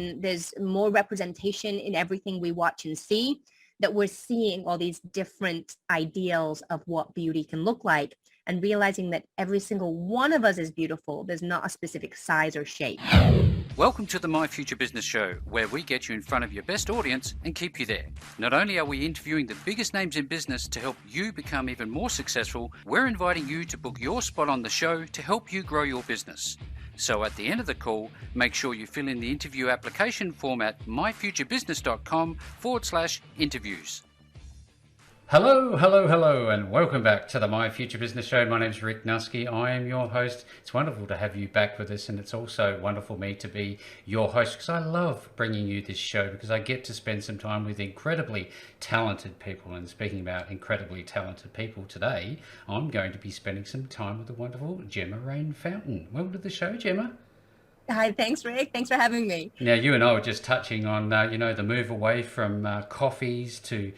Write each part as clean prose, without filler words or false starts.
when there's more representation in everything we watch and see, that we're seeing all these different ideals of what beauty can look like, and realizing that every single one of us is beautiful. There's not a specific size or shape. Welcome to the My Future Business Show, where we get you in front of your best audience and keep you there. Not only are we interviewing the biggest names in business to help you become even more successful, we're inviting you to book your spot on the show to help you grow your business. So at the end of the call, make sure you fill in the interview application form at myfuturebusiness.com/interviews. Hello, and welcome back to the My Future Business Show. My name is Rick Nusky. I am your host. It's wonderful to have you back with us, and it's also wonderful for me to be your host because I love bringing you this show because I get to spend some time with incredibly talented people. And speaking about incredibly talented people today, I'm going to be spending some time with the wonderful Gemma Fountain. Welcome to the show, Gemma. Hi, thanks, Rick. Thanks for having me. Now, you and I were just touching on, the move away from coffees to,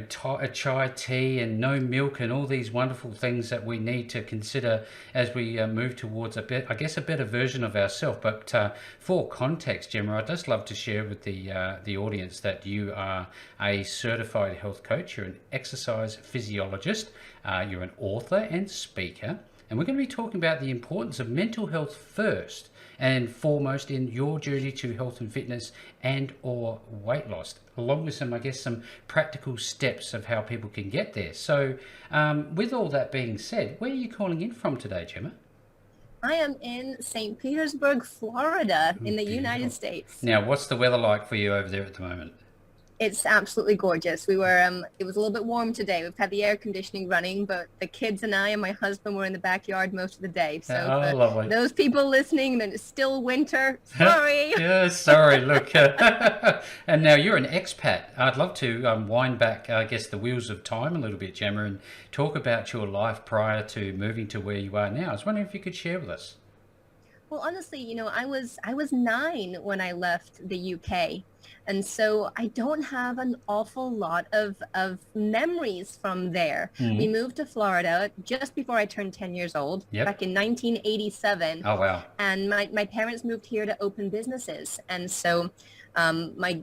chai tea and no milk and all these wonderful things that we need to consider as we move towards a better version of ourselves. But for context, Gemma, I'd just love to share with the audience that you are a certified health coach. You're an exercise physiologist. You're an author and speaker. And we're going to be talking about the importance of mental health first and foremost in your journey to health and fitness and or weight loss, along with some practical steps of how people can get there. So with all that being said, where are you calling in from today, Gemma? I am in St. Petersburg, Florida, in the United States. Now, what's the weather like for you over there at the moment? It's absolutely gorgeous. We were, it was a little bit warm today. We've had the air conditioning running, but the kids and I and my husband were in the backyard most of the day. So lovely. Those people listening, then it's still winter. Sorry. Yeah, sorry. Look, and now you're an expat. I'd love to wind back, the wheels of time a little bit, Gemma, and talk about your life prior to moving to where you are now. I was wondering if you could share with us. Well, honestly, I was 9 when I left the UK. And so I don't have an awful lot of memories from there. Mm-hmm. We moved to Florida just before I turned 10 years old, back in 1987. Oh, wow. And my parents moved here to open businesses. And so I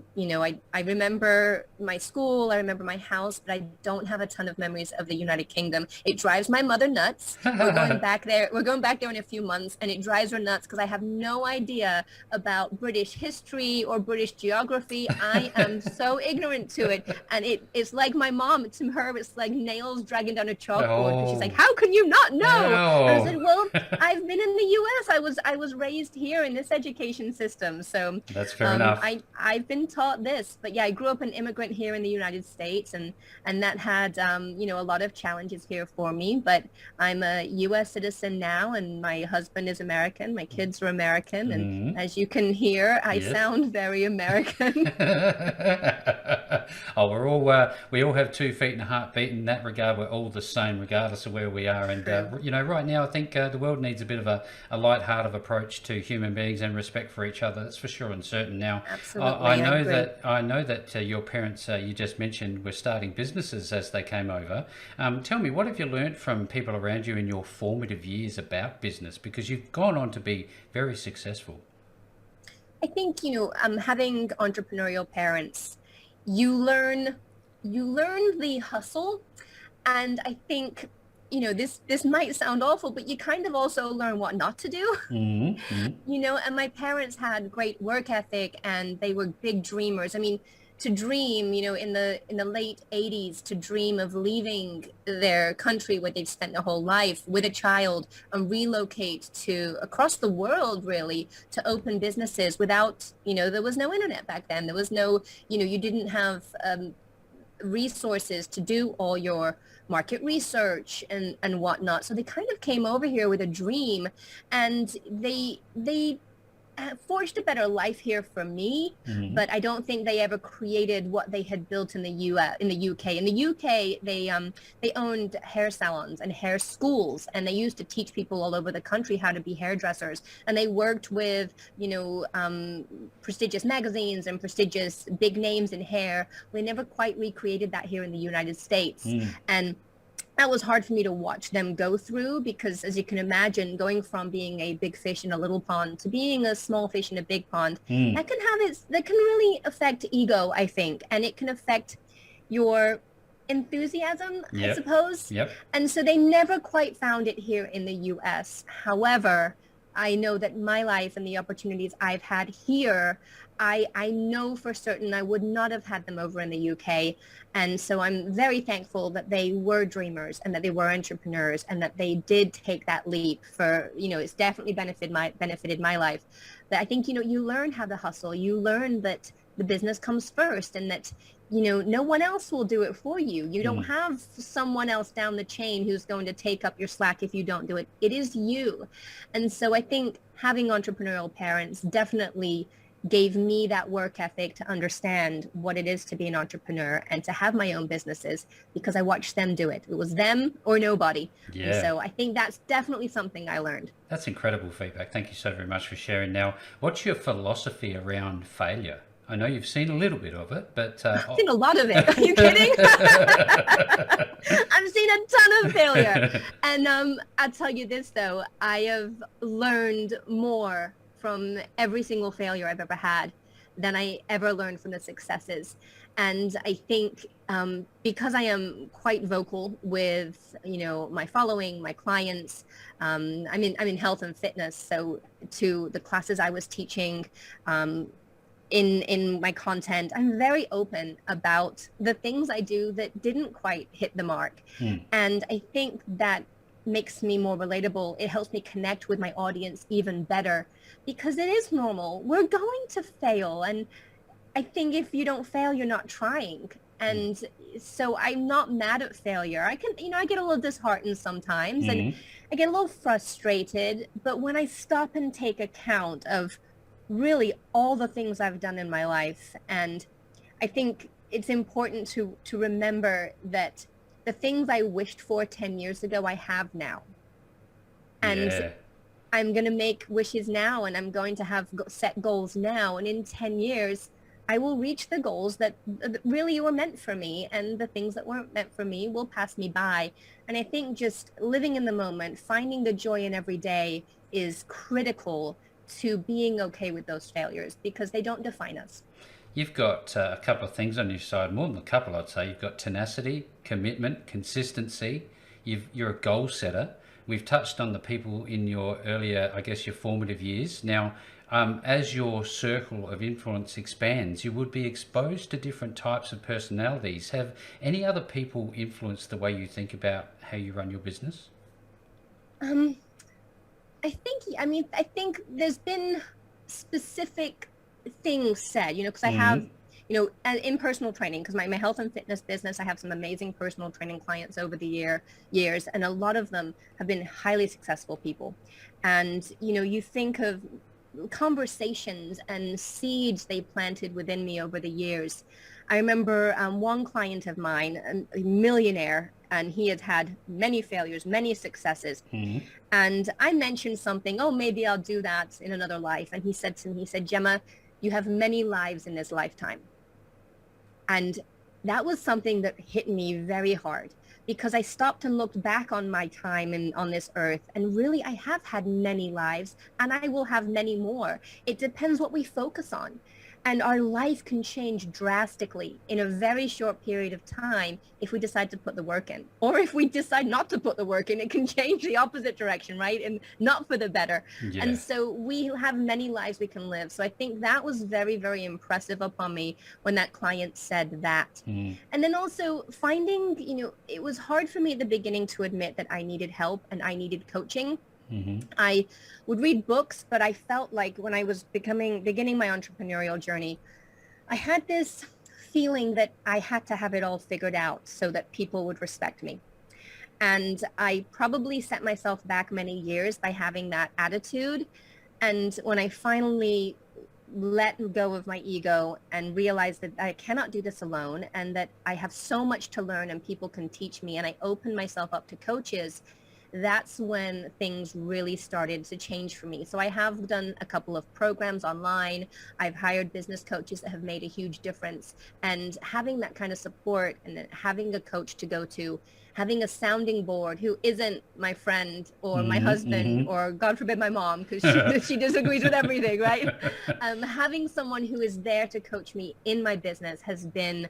remember my school, I remember my house, but I don't have a ton of memories of the United Kingdom. It drives my mother nuts. We're going back there in a few months, and it drives her nuts because I have no idea about British history or British geography. I am so ignorant to it. And it's like my mom, to her, it's like nails dragging down a chalkboard. She's like, how can you not know? No. I said, well, I've been in the U.S. I was raised here in this education system. So that's fair enough. I've been taught this, but yeah, I grew up an immigrant here in the United States, and that had, a lot of challenges here for me, but I'm a U.S. citizen now, and my husband is American, my kids are American, and as you can hear, I sound very American. We all have 2 feet and a heartbeat. In that regard, we're all the same, regardless of where we are. And right now, I think the world needs a bit of a light-hearted approach to human beings and respect for each other. That's for sure and certain. Now, absolutely, I know that your parents, you just mentioned, were starting businesses as they came over. Tell me, what have you learned from people around you in your formative years about business? Because you've gone on to be very successful. I think, having entrepreneurial parents, you learn the hustle. And I think, this might sound awful, but you kind of also learn what not to do. Mm-hmm. And my parents had great work ethic, and they were big dreamers. I mean, to dream, in the late 80s, to dream of leaving their country where they've spent their whole life with a child and relocate to across the world, really, to open businesses without, there was no internet back then. There was no, you didn't have resources to do all your market research and whatnot. So they kind of came over here with a dream, and they forged a better life here for me, but I don't think they ever created what they had built in the UK. In the UK, they owned hair salons and hair schools, and they used to teach people all over the country how to be hairdressers. And they worked with, prestigious magazines and prestigious big names in hair. We never quite recreated that here in the United States. And that was hard for me to watch them go through, because as you can imagine, going from being a big fish in a little pond to being a small fish in a big pond, Mm. that can really affect ego, I think, and it can affect your enthusiasm, I Yep. suppose. Yep. And so they never quite found it here in the US. However, I know that my life and the opportunities I've had here, I know for certain I would not have had them over in the UK. And so I'm very thankful that they were dreamers and that they were entrepreneurs and that they did take that leap for, it's definitely benefited my life. But I think, you learn how to hustle. You learn that the business comes first, and that, no one else will do it for you. You don't have someone else down the chain who's going to take up your slack if you don't do it. It is you. And so I think having entrepreneurial parents definitely gave me that work ethic to understand what it is to be an entrepreneur and to have my own businesses, because I watched them do it. It was them or nobody. Yeah. And so I think that's definitely something I learned. That's incredible feedback. Thank you so very much for sharing. Now, what's your philosophy around failure? I know you've seen a little bit of it, but... I've seen a lot of it. Are you kidding? I've seen a ton of failure. And I'll tell you this, though. I have learned more from every single failure I've ever had than I ever learned from the successes. And I think because I am quite vocal with, my following, my clients, I'm in health and fitness. So to the classes I was teaching, in my content, I'm very open about the things I do that didn't quite hit the mark. And I think that makes me more relatable. It helps me connect with my audience even better, because it is normal. We're going to fail. And I think if you don't fail, you're not trying. And so I'm not mad at failure. I get a little disheartened sometimes, and I get a little frustrated. But when I stop and take account of really all the things I've done in my life, and I think it's important to remember that the things I wished for 10 years ago, I have now. And I'm going to make wishes now, and I'm going to have set goals now. And in 10 years, I will reach the goals that really were meant for me, and the things that weren't meant for me will pass me by. And I think just living in the moment, finding the joy in every day is critical to being okay with those failures, because they don't define us. You've got a couple of things on your side, more than a couple, I'd say. You've got tenacity, commitment, consistency. You're a goal setter. We've touched on the people in your earlier, I guess, your formative years. Now, as your circle of influence expands, you would be exposed to different types of personalities. Have any other people influenced the way you think about how you run your business? I think there's been specific things said, because I have, in personal training, because my health and fitness business, I have some amazing personal training clients over the years, and a lot of them have been highly successful people. And, you think of conversations and seeds they planted within me over the years. I remember one client of mine, a millionaire, and he had had many failures, many successes. And I mentioned something, maybe I'll do that in another life. And he said to me, Gemma, you have many lives in this lifetime. And that was something that hit me very hard, because I stopped and looked back on my time on this earth, and really I have had many lives, and I will have many more. It depends what we focus on. And our life can change drastically in a very short period of time if we decide to put the work in. Or if we decide not to put the work in, it can change the opposite direction, right? And not for the better. Yeah. And so we have many lives we can live. So I think that was very, very impressive upon me when that client said that. And then also finding, it was hard for me at the beginning to admit that I needed help and I needed coaching. I would read books, but I felt like when I was beginning my entrepreneurial journey, I had this feeling that I had to have it all figured out so that people would respect me. And I probably set myself back many years by having that attitude. And when I finally let go of my ego and realized that I cannot do this alone, and that I have so much to learn and people can teach me, and I opened myself up to coaches, that's when things really started to change for me. So I have done a couple of programs online. I've hired business coaches that have made a huge difference. And having that kind of support and then having a coach to go to, having a sounding board who isn't my friend or my husband or God forbid my mom, because she disagrees with everything, right? Having someone who is there to coach me in my business has been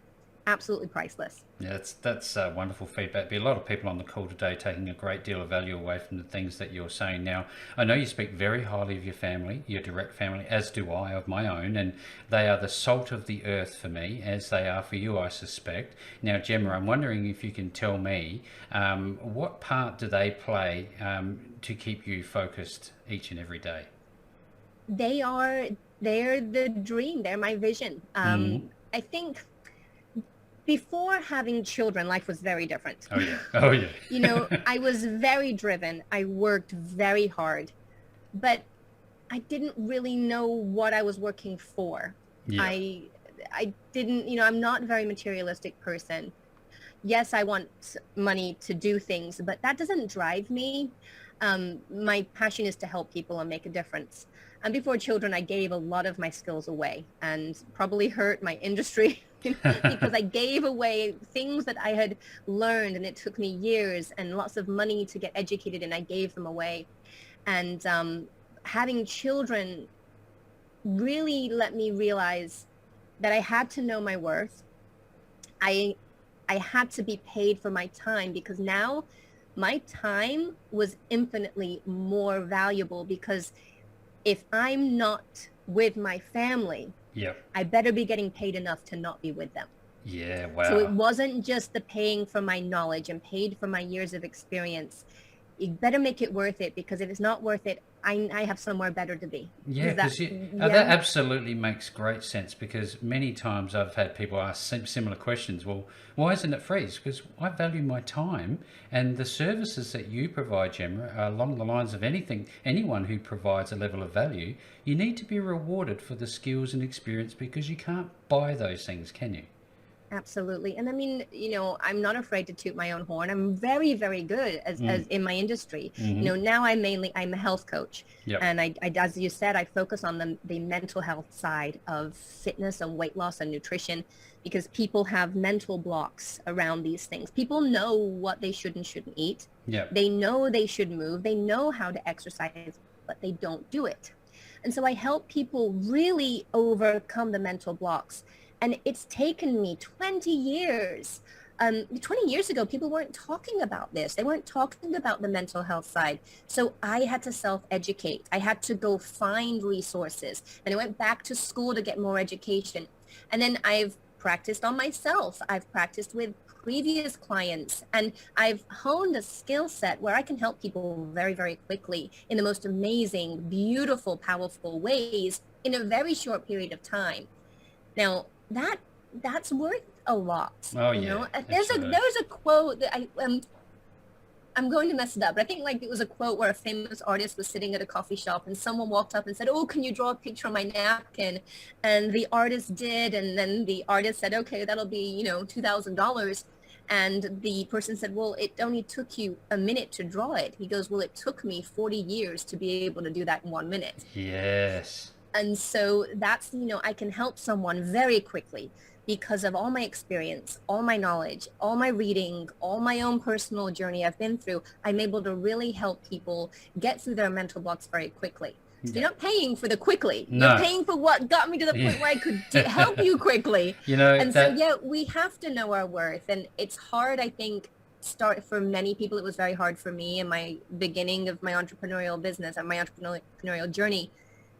absolutely priceless. Yeah, that's wonderful feedback. Be a lot of people on the call today taking a great deal of value away from the things that you're saying. Now, I know you speak very highly of your family, your direct family, as do I of my own, and they are the salt of the earth for me, as they are for you, I suspect. Now, Gemma, I'm wondering if you can tell me what part do they play to keep you focused each and every day? They're the dream. They're my vision. I think before having children, life was very different. Oh, yeah. Oh, yeah. You know, I was very driven. I worked very hard, but I didn't really know what I was working for. Yeah. I didn't, you know, I'm not a very materialistic person. Yes, I want money to do things, but that doesn't drive me. My passion is to help people and make a difference. And before children, I gave a lot of my skills away and probably hurt my industry because I gave away things that I had learned, and it took me years and lots of money to get educated, and I gave them away. And having children really let me realize that I had to know my worth. I had to be paid for my time, because now my time was infinitely more valuable, because if I'm not with my family, I better be getting paid enough to not be with them. Yeah, wow. So it wasn't just the paying for my knowledge and paid for my years of experience. You better make it worth it, because if it's not worth it, I have somewhere better to be. Yeah, that absolutely makes great sense, because many times I've had people ask similar questions. Well, why isn't it free? Because I value my time, and the services that you provide, Gemma, are along the lines of anyone who provides a level of value. You need to be rewarded for the skills and experience, because you can't buy those things, can you? Absolutely. And I mean, you know, I'm not afraid to toot my own horn. I'm very, very good as in my industry. You know, now I'm a health coach. And I, as you said, I focus on the mental health side of fitness and weight loss and nutrition, because people have mental blocks around these things. People know what they should and shouldn't eat. They know they should move. They know how to exercise, but they don't do it. And so I help people really overcome the mental blocks. And it's taken me 20 years. 20 years ago, people weren't talking about this. They weren't talking about the mental health side. So I had to self-educate. I had to go find resources. And I went back to school to get more education. And then I've practiced on myself. I've practiced with previous clients. And I've honed a skill set where I can help people very, very quickly in the most amazing, beautiful, powerful ways in a very short period of time. Now, that's worth a lot. Oh, you yeah. know? There's a quote that I'm going to mess it up, but I think like it was a quote where a famous artist was sitting at a coffee shop and someone walked up and said, "Oh, can you draw a picture on my napkin?" And the artist did, and then the artist said, "Okay, that'll be, you know, $2,000." And the person said, "Well, it only took you a minute to draw it." He goes, "Well, it took me 40 years to be able to do that in 1 minute." Yes. And so that's, you know, I can help someone very quickly because of all my experience, all my knowledge, all my reading, all my own personal journey I've been through. I'm able to really help people get through their mental blocks very quickly. So you're not paying for the quickly. No. You're paying for what got me to the point where I could help you quickly. You know, and so, yeah, we have to know our worth. And it's hard, I think, for many people. It was very hard for me in my beginning of my entrepreneurial business and my entrepreneurial journey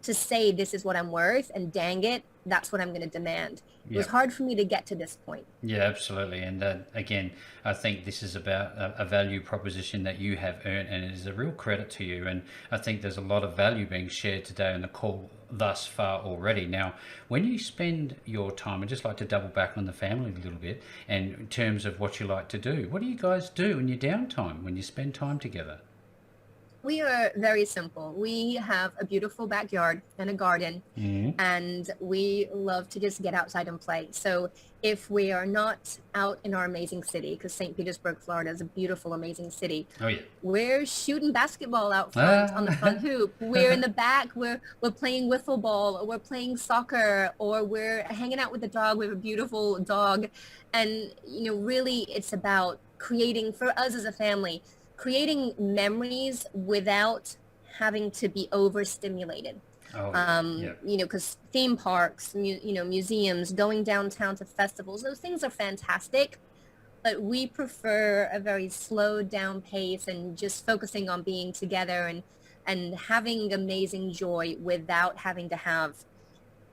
to say this is what I'm worth, and dang it, that's what I'm going to demand. It was hard for me to get to this point. Yeah, absolutely. And again, I think this is about a value proposition that you have earned, and it is a real credit to you. And I think there's a lot of value being shared today on the call thus far already. Now, when you spend your time, I'd just like to double back on the family a little bit, and in terms of what you like to do. What do you guys do in your downtime when you spend time together? We are very simple. We have a beautiful backyard and a garden, Mm. and we love to just get outside and play. So if we are not out in our amazing city, because St. Petersburg, Florida is a beautiful, amazing city, Oh yeah. we're shooting basketball out front on the front hoop. We're in the back. We're playing wiffle ball, or we're playing soccer, or we're hanging out with the dog. We have a beautiful dog, and really, it's about creating for us as a family, creating memories without having to be overstimulated. Oh yeah. Because theme parks, museums, going downtown to festivals, those things are fantastic, but we prefer a very slowed down pace and just focusing on being together and having amazing joy without having to have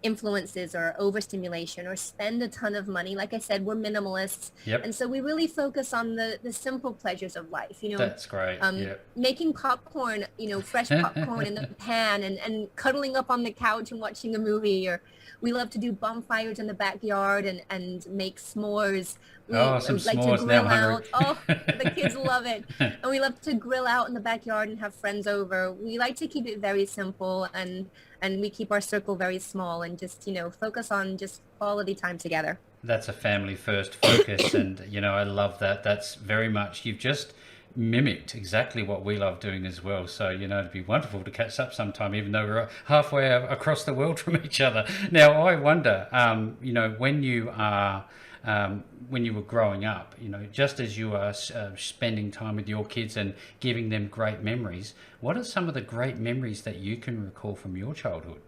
influences or overstimulation or spend a ton of money. Like I said, we're minimalists. Yep. And so we really focus on the simple pleasures of life, That's great. Yep. making popcorn, fresh popcorn in the pan and cuddling up on the couch and watching a movie. Or we love to do bonfires in the backyard and make s'mores. We Some like s'mores, to now grill I'm out. hungry. Oh, the kids love it. And we love to grill out in the backyard and have friends over. We like to keep it very simple, and we keep our circle very small and just, focus on just quality time together. That's a family first focus, and I love that. That's very much, you've just mimicked exactly what we love doing as well. So it'd be wonderful to catch up sometime, even though we're halfway across the world from each other. Now I wonder, when you were growing up, just as you are spending time with your kids and giving them great memories, what are some of the great memories that you can recall from your childhood?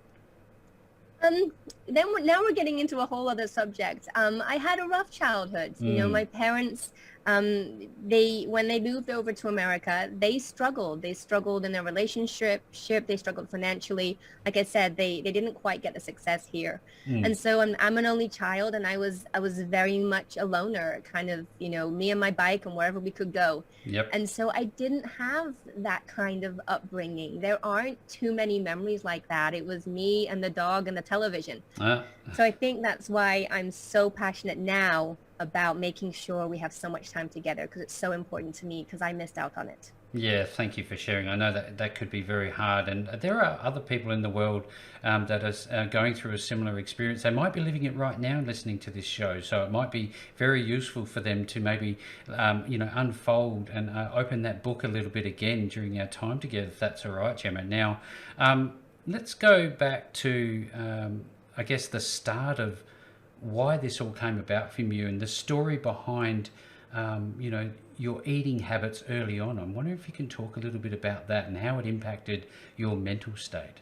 Now we're getting into a whole other subject. I had a rough childhood. My parents, when they moved over to America, they struggled. They struggled in their relationship. They struggled financially. Like I said, they didn't quite get the success here. And so I'm an only child, and I was very much a loner, kind of, me and my bike and wherever we could go. Yep. And so I didn't have that kind of upbringing. There aren't too many memories like that. It was me and the dog and the television. So I think that's why I'm so passionate now about making sure we have so much time together, because it's so important to me, because I missed out on it. Yeah, thank you for sharing. I know that could be very hard, and there are other people in the world that are going through a similar experience. They might be living it right now, listening to this show, so it might be very useful for them to maybe, unfold and open that book a little bit again during our time together, if that's all right, Gemma. Now, let's go back to, I guess, the start of why this all came about from you and the story behind, your eating habits early on. I'm wondering if you can talk a little bit about that and how it impacted your mental state.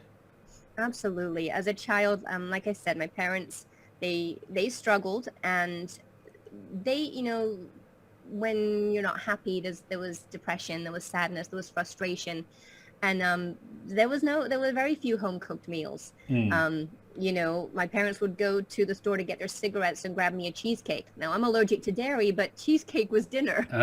Absolutely. As a child, like I said, my parents, they struggled, and they, when you're not happy, there was depression, there was sadness, there was frustration, and there were very few home cooked meals. My parents would go to the store to get their cigarettes and grab me a cheesecake. Now, I'm allergic to dairy, but cheesecake was dinner. Oh,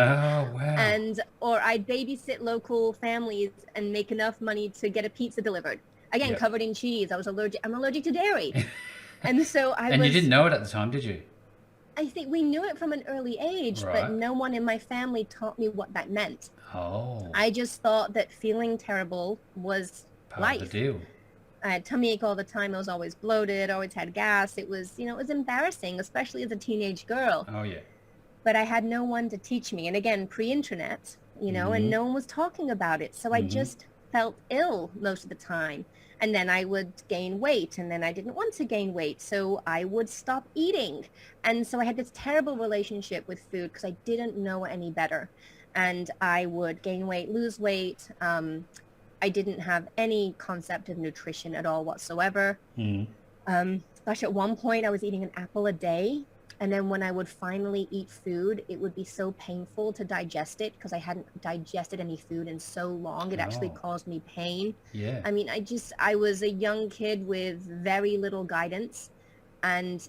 wow. Or I'd babysit local families and make enough money to get a pizza delivered. Again, Yep. covered in cheese. I'm allergic to dairy. And so And you didn't know it at the time, did you? I think we knew it from an early age, Right. but no one in my family taught me what that meant. Oh, I just thought that feeling terrible was part life. of the deal. I had tummy ache all the time. I was always bloated, always had gas. It was, it was embarrassing, especially as a teenage girl. Oh, yeah. But I had no one to teach me. And again, pre-internet, and no one was talking about it. So I just felt ill most of the time. And then I would gain weight, and then I didn't want to gain weight. So I would stop eating. And so I had this terrible relationship with food because I didn't know any better. And I would gain weight, lose weight. I didn't have any concept of nutrition at all whatsoever. At one point I was eating an apple a day. And then when I would finally eat food, it would be so painful to digest it because I hadn't digested any food in so long. It actually caused me pain. Yeah. I mean, I was a young kid with very little guidance. And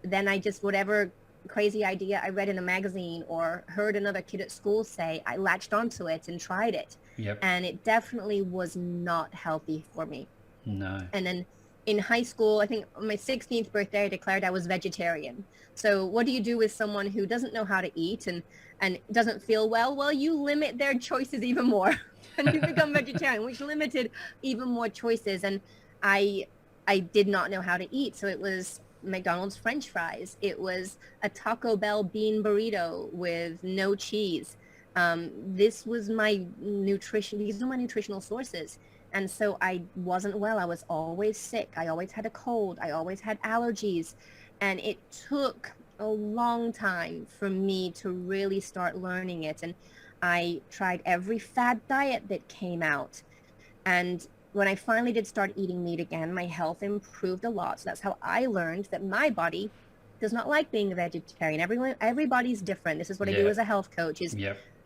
then whatever crazy idea I read in a magazine or heard another kid at school say, I latched onto it and tried it. Yep. And it definitely was not healthy for me. No. And then in high school, I think on my 16th birthday, I declared I was vegetarian. So what do you do with someone who doesn't know how to eat and doesn't feel well? Well, you limit their choices even more. and to become vegetarian, which limited even more choices. And I I did not know how to eat. So it was McDonald's French fries. It was a Taco Bell bean burrito with no cheese. This was my nutrition. These are my nutritional sources. And so I wasn't well. I was always sick. I always had a cold. I always had allergies. And it took a long time for me to really start learning it. And I tried every fad diet that came out. And when I finally did start eating meat again, my health improved a lot. So that's how I learned that my body does not like being a vegetarian. Everybody's different. This is what I do as a health coach is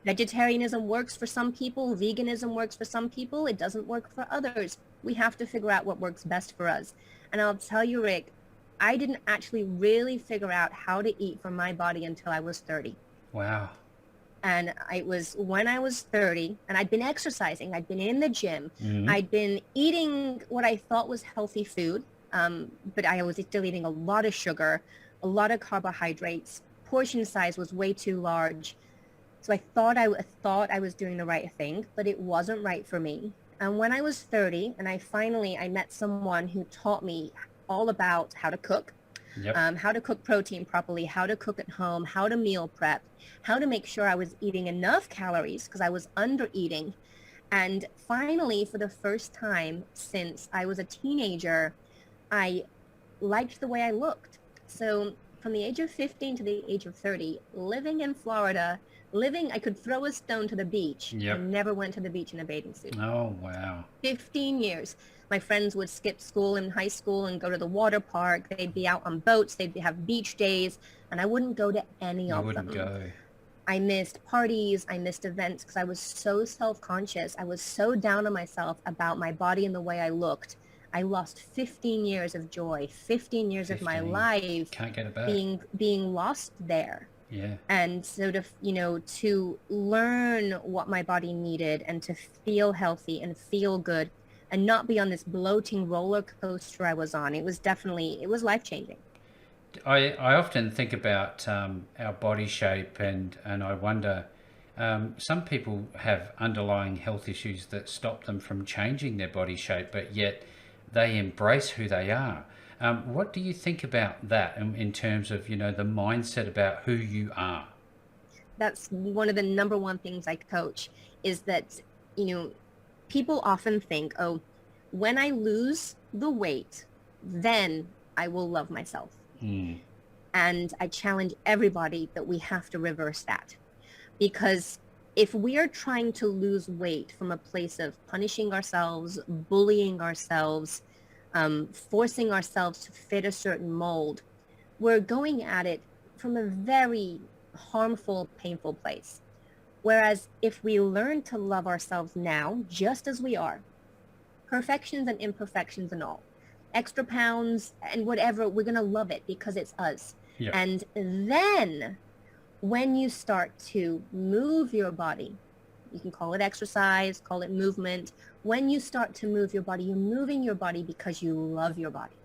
vegetarianism works for some people. Veganism works for some people. It doesn't work for others. We have to figure out what works best for us. And I'll tell you, Rick, I didn't actually really figure out how to eat for my body until I was 30. Wow. And it was when I was 30, and I'd been exercising, I'd been in the gym, I'd been eating what I thought was healthy food, but I was still eating a lot of sugar, a lot of carbohydrates. Portion size was way too large. So I thought I was doing the right thing, but it wasn't right for me. And when I was 30, and I met someone who taught me all about how to cook, how to cook protein properly, how to cook at home, how to meal prep, how to make sure I was eating enough calories because I was under eating. And finally, for the first time since I was a teenager, I liked the way I looked. So from the age of 15 to the age of 30, living in Florida, I could throw a stone to the beach. I never went to the beach in a bathing suit. Oh, wow. 15 years. My friends would skip school in high school and go to the water park. They'd be out on boats. They'd have beach days. And I wouldn't go to any of them. You wouldn't go. I missed parties. I missed events because I was so self-conscious. I was so down on myself about my body and the way I looked. I lost 15 years of joy, 15 years of my life. Can't get it back. Being lost there. Yeah. And so to learn what my body needed and to feel healthy and feel good and not be on this bloating roller coaster I was on. It was life-changing. I often think about our body shape and I wonder, some people have underlying health issues that stop them from changing their body shape, but yet they embrace who they are. What do you think about that in terms of, the mindset about who you are? That's one of the number one things I coach is that, people often think, oh, when I lose the weight, then I will love myself. And I challenge everybody that we have to reverse that. Because if we are trying to lose weight from a place of punishing ourselves, bullying ourselves, forcing ourselves to fit a certain mold, we're going at it from a very harmful, painful place. Whereas if we learn to love ourselves now, just as we are, perfections and imperfections and all, extra pounds and whatever, we're going to love it because it's us. And then when you start to move your body, you can call it exercise, call it movement. When you start to move your body, you're moving your body because you love your body.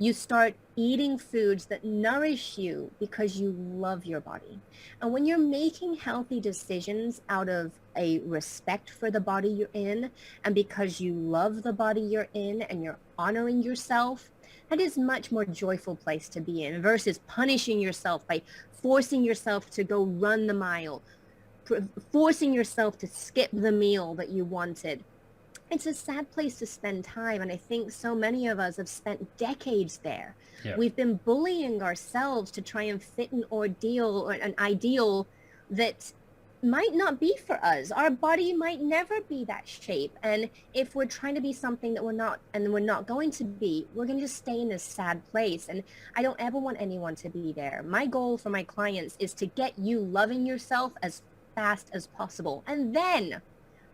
You start eating foods that nourish you because you love your body. And when you're making healthy decisions out of a respect for the body you're in, and because you love the body you're in and you're honoring yourself, that is a much more joyful place to be in versus punishing yourself by forcing yourself to go run the mile, forcing yourself to skip the meal that you wanted. It's a sad place to spend time, and I think so many of us have spent decades there. We've been bullying ourselves to try and fit an ordeal or an ideal that might not be for us. Our body might never be that shape, and if we're trying to be something that we're not, and we're not going to be, we're going to just stay in this sad place. And I don't ever want anyone to be there. My goal for my clients is to get you loving yourself as fast as possible, and then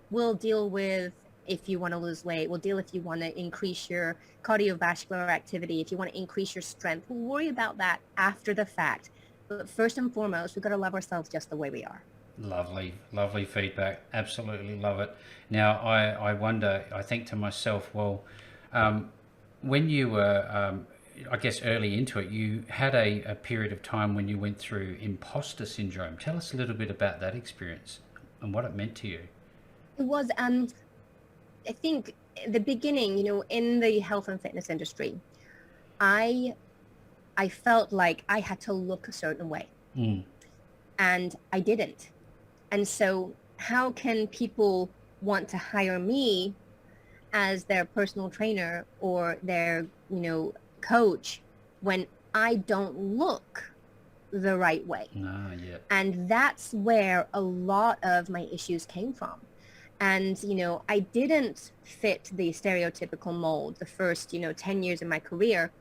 we'll deal with if you want to lose weight. We'll deal if you want to increase your cardiovascular activity, if you want to increase your strength. We'll worry about that after the fact. But first and foremost, we've got to love ourselves just the way we are. Lovely feedback. Absolutely love it. Now, I wonder, I think to myself, well, when you were, I guess, early into it, you had a period of time when you went through imposter syndrome. Tell us a little bit about that experience and what it meant to you. It was, I think the beginning, in the health and fitness industry, I I felt like I had to look a certain way, Mm. and I didn't. And so how can people want to hire me as their personal trainer or their, coach when I don't look the right way? Ah, yeah. And that's where a lot of my issues came from. And, I didn't fit the stereotypical mold the first, 10 years of my career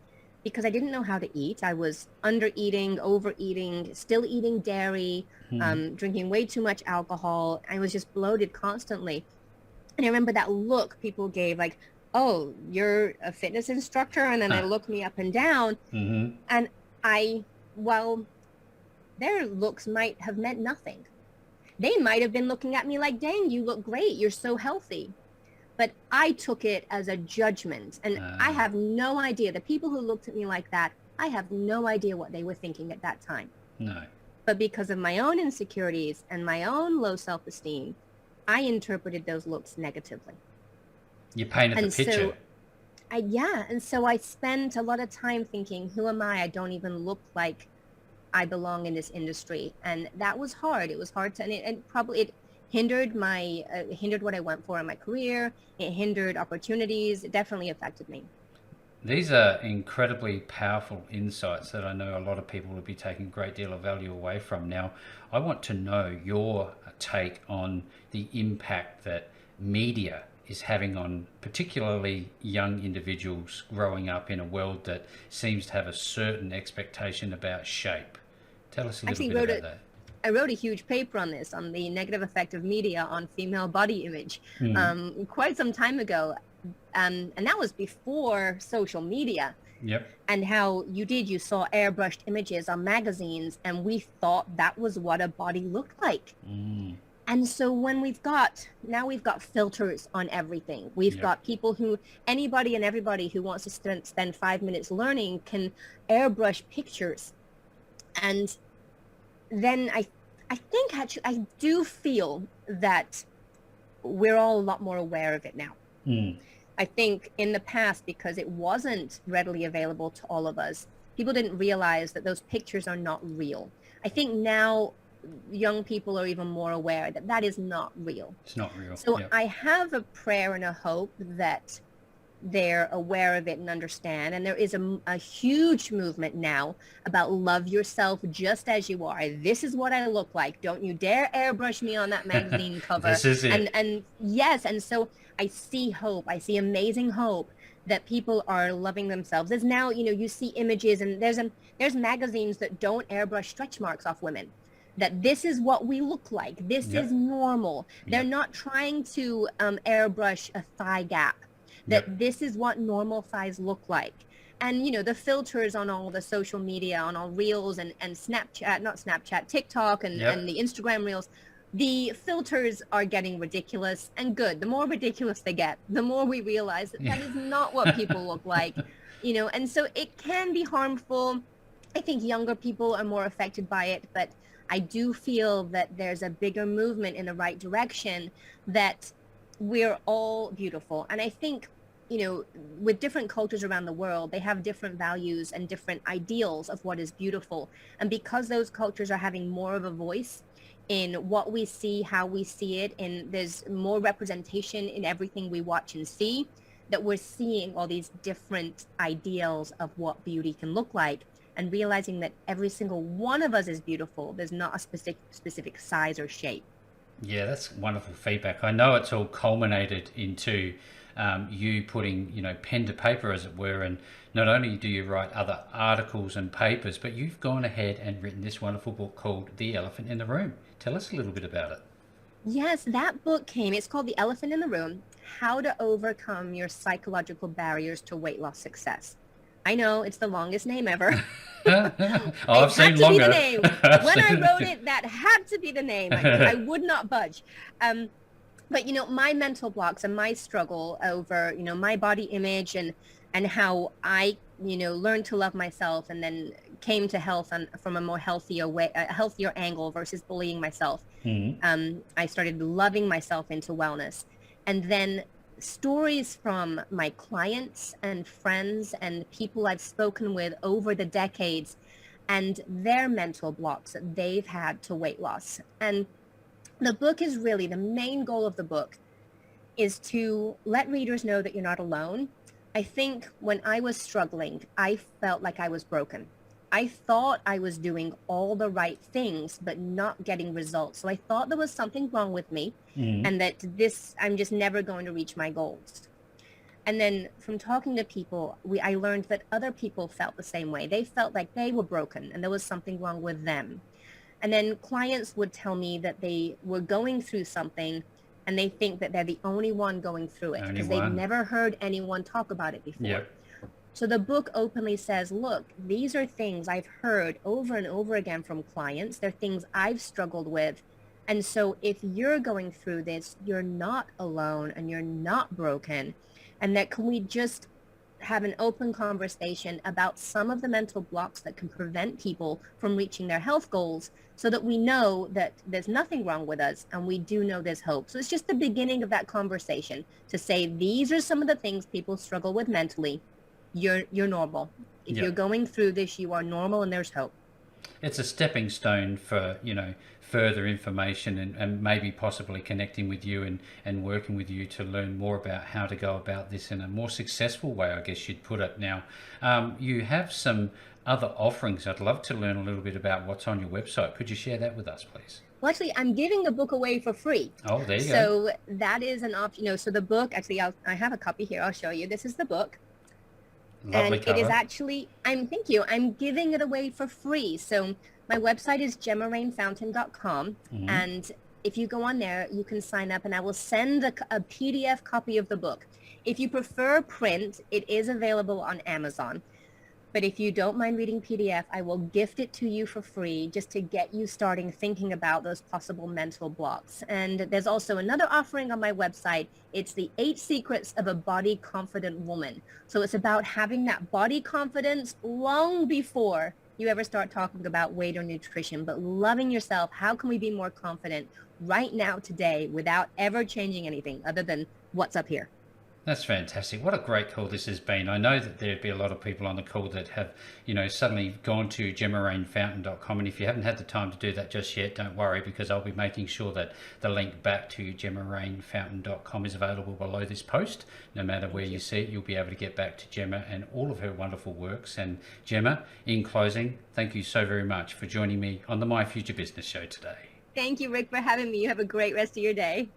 because I didn't know how to eat. I was under eating, overeating, still eating dairy, Mm. drinking way too much alcohol. I was just bloated constantly. And I remember that look people gave, like, oh, you're a fitness instructor? And then they Huh. looked me up and down. Mm-hmm. And well, their looks might have meant nothing. They might have been looking at me like, dang, you look great. You're so healthy. But I took it as a judgment. And I Ah, have no idea. The people who looked at me like that, I have no idea what they were thinking at that time. no. But because of my own insecurities and my own low self-esteem, I interpreted those looks negatively. You painted the And picture. so and so I spent a lot of time thinking, who am I? I don't even look like I belong in this industry. And that was hard. It was hard to, and it hindered hindered what I went for in my career. It hindered opportunities. It definitely affected me. These are incredibly powerful insights that I know a lot of people will be taking a great deal of value away from. Now, I want to know your take on the impact that media is having on particularly young individuals growing up in a world that seems to have a certain expectation about shape. Tell us a little Actually bit about that. I wrote a huge paper on this, on the negative effect of media on female body image, Mm. quite some time ago. And that was before social media. Yep. And how you saw airbrushed images on magazines, and we thought that was what a body looked like. Mm. And so when we've got filters on everything, we've Yep. got people anybody and everybody who wants to spend 5 minutes learning can airbrush pictures. And then I think actually I do feel that we're all a lot more aware of it now. Mm. I think in the past, because it wasn't readily available to all of us, people didn't realize that those pictures are not real. I think now young people are even more aware that that is not real. It's not real. So Yep. I have a prayer and a hope that they're aware of it and understand. And there is a huge movement now about love yourself just as you are. This is what I look like. Don't you dare airbrush me on that magazine cover. This is it. And yes, and so I see hope. I see amazing hope that people are loving themselves. There's now, you see images, and there's magazines that don't airbrush stretch marks off women. That this is what we look like. This Yep. is normal. They're Yep. not trying to airbrush a thigh gap. That Yep. this is what normal thighs look like. And, the filters on all the social media, on all reels and Snapchat, not Snapchat, TikTok and, Yep. and the Instagram reels, the filters are getting ridiculous, and good. The more ridiculous they get, the more we realize that that is not what people look like, and so it can be harmful. I think younger people are more affected by it, but I do feel that there's a bigger movement in the right direction, that we're all beautiful. And I think, with different cultures around the world, they have different values and different ideals of what is beautiful. And because those cultures are having more of a voice in what we see, how we see it, and there's more representation in everything we watch and see, that we're seeing all these different ideals of what beauty can look like, and realizing that every single one of us is beautiful. There's not a specific size or shape. Yeah, that's wonderful feedback. I know it's all culminated into you putting, pen to paper, as it were, and not only do you write other articles and papers, but you've gone ahead and written this wonderful book called The Elephant in the Room. Tell us a little bit about it. Yes, that book it's called The Elephant in the Room, How to Overcome Your Psychological Barriers to Weight Loss Success. I know, it's the longest name ever. I've seen longer. Be the name. When I wrote it, that had to be the name. I would not budge. But my mental blocks and my struggle over, my body image and how I, learned to love myself and then came to health from a more healthier way, a healthier angle versus bullying myself. I started loving myself into wellness. And then stories from my clients and friends and people I've spoken with over the decades and their mental blocks that they've had to weight loss. And the book is really, the main goal of the book is to let readers know that you're not alone. I think when I was struggling, I felt like I was broken. I thought I was doing all the right things, but not getting results. So I thought there was something wrong with me and that I'm just never going to reach my goals. And then from talking to people, I learned that other people felt the same way. They felt like they were broken and there was something wrong with them. And then clients would tell me that they were going through something and they think that they're the only one going through it because they've never heard anyone talk about it before. Yep. So the book openly says, look, these are things I've heard over and over again from clients. They're things I've struggled with. And so if you're going through this, you're not alone and you're not broken. And that can we just have an open conversation about some of the mental blocks that can prevent people from reaching their health goals so that we know that there's nothing wrong with us and we do know there's hope. So it's just the beginning of that conversation to say, these are some of the things people struggle with mentally. You're normal. If you're going through this, you are normal and there's hope. It's a stepping stone for, further information and maybe possibly connecting with you and working with you to learn more about how to go about this in a more successful way, I guess you'd put it. Now, you have some other offerings. I'd love to learn a little bit about what's on your website. Could you share that with us, please? Well, actually, I'm giving the book away for free. Oh, there you go. So that is an option. So the book, actually, I have a copy here. I'll show you. This is the book. Lovely and cover. it is actually, thank you, I'm giving it away for free. So my website is GemmaFountain.com. And if you go on there, you can sign up and I will send a PDF copy of the book. If you prefer print, it is available on Amazon. But if you don't mind reading PDF, I will gift it to you for free just to get you starting thinking about those possible mental blocks. And there's also another offering on my website. It's the 8 Secrets of a Body Confident Woman. So it's about having that body confidence long before you ever start talking about weight or nutrition, but loving yourself. How can we be more confident right now, today, without ever changing anything other than what's up here? That's fantastic. What a great call this has been. I know that there'd be a lot of people on the call that have, suddenly gone to GemmaRainFountain.com. And if you haven't had the time to do that just yet, don't worry, because I'll be making sure that the link back to GemmaRainFountain.com is available below this post. No matter where you see it, you'll be able to get back to Gemma and all of her wonderful works. And Gemma, in closing, thank you so very much for joining me on the My Future Business Show today. Thank you, Rick, for having me. You have a great rest of your day.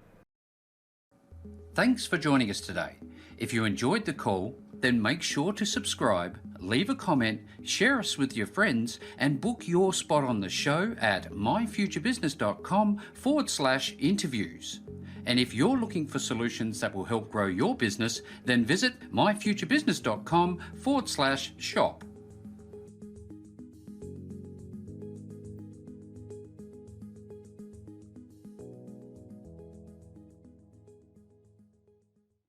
Thanks for joining us today. If you enjoyed the call, then make sure to subscribe, leave a comment, share us with your friends, and book your spot on the show at myfuturebusiness.com/interviews. And if you're looking for solutions that will help grow your business, then visit myfuturebusiness.com/shop.